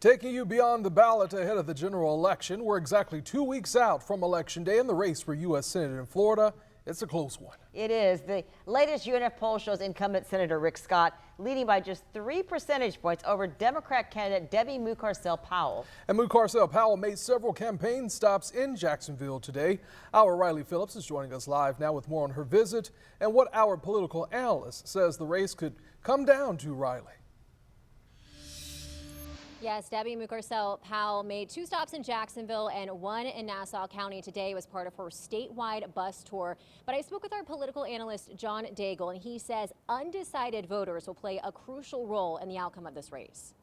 Taking you beyond the ballot ahead of the general election, we're exactly 2 weeks out from Election Day in the race for U.S. Senate in Florida. It's a close one. It is. The latest UNF poll shows incumbent Senator Rick Scott leading by just 3 percentage points over Democrat candidate Debbie Mucarsel-Powell. And Mucarsel-Powell made several campaign stops in Jacksonville today. Our Riley Phillips is joining us live now with more on her visit and what our political analyst says the race could come down to. Riley. Yes, Debbie Mucarsel-Powell made 2 stops in Jacksonville and 1 in Nassau County today was part of her statewide bus tour. But I spoke with our political analyst, John Daigle, and he says undecided voters will play a crucial role in the outcome of this race.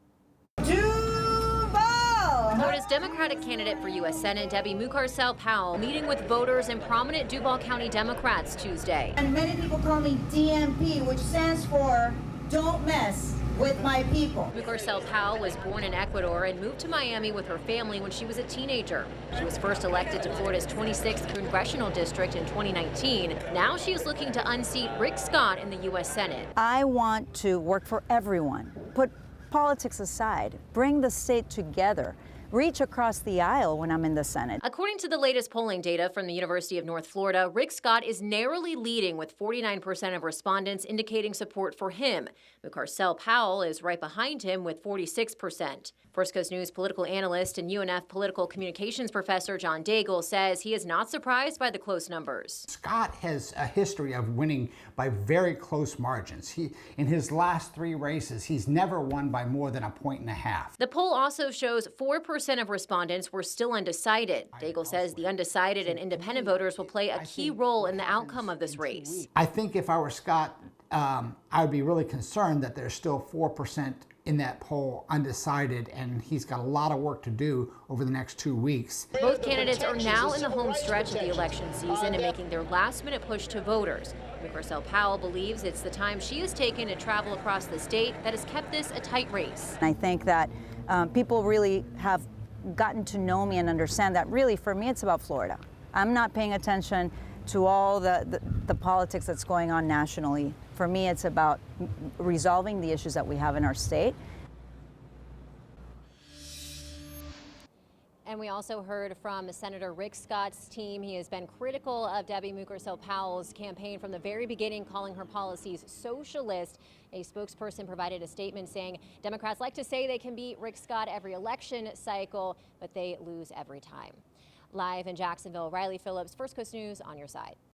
Florida's Democratic candidate for U.S. Senate, Debbie Mucarsel-Powell, meeting with voters and prominent Duval County Democrats Tuesday. And many people call me DMP, which stands for Don't Mess with My People. Mucarsel-Powell was born in Ecuador and moved to Miami with her family when she was a teenager. She was first elected to Florida's 26th congressional district in 2019. Now she is looking to unseat Rick Scott in the U.S. Senate. I want to work for everyone, put politics aside, bring the state together, reach across the aisle when I'm in the Senate. According to the latest polling data from the University of North Florida, Rick Scott is narrowly leading with 49% of respondents indicating support for him. Mucarsel-Powell is right behind him with 46%. First Coast News political analyst and UNF political communications professor John Daigle says he is not surprised by the close numbers. Scott has a history of winning by very close margins. In his last 3 races, he's never won by more than 1.5 points. The poll also shows 4% of respondents were still undecided. Daigle says the undecided and independent voters will play a key role in the outcome of this race. I think if I were Scott, I would be really concerned that there's still 4% in that poll undecided, and he's got a lot of work to do over the next 2 weeks. Both candidates are now in the home stretch of the election season and making their last-minute push to voters. Mucarsel-Powell believes it's the time she has taken to travel across the state that has kept this a tight race. I think that people really have gotten to know me and understand that really for me it's about Florida. I'm not paying attention to all the politics that's going on nationally. For me, it's about resolving the issues that we have in our state. And we also heard from Senator Rick Scott's team. He has been critical of Debbie Mucarsel-Powell's campaign from the very beginning, calling her policies socialist. A spokesperson provided a statement saying Democrats like to say they can beat Rick Scott every election cycle, but they lose every time. Live in Jacksonville, Riley Phillips, First Coast News on your side.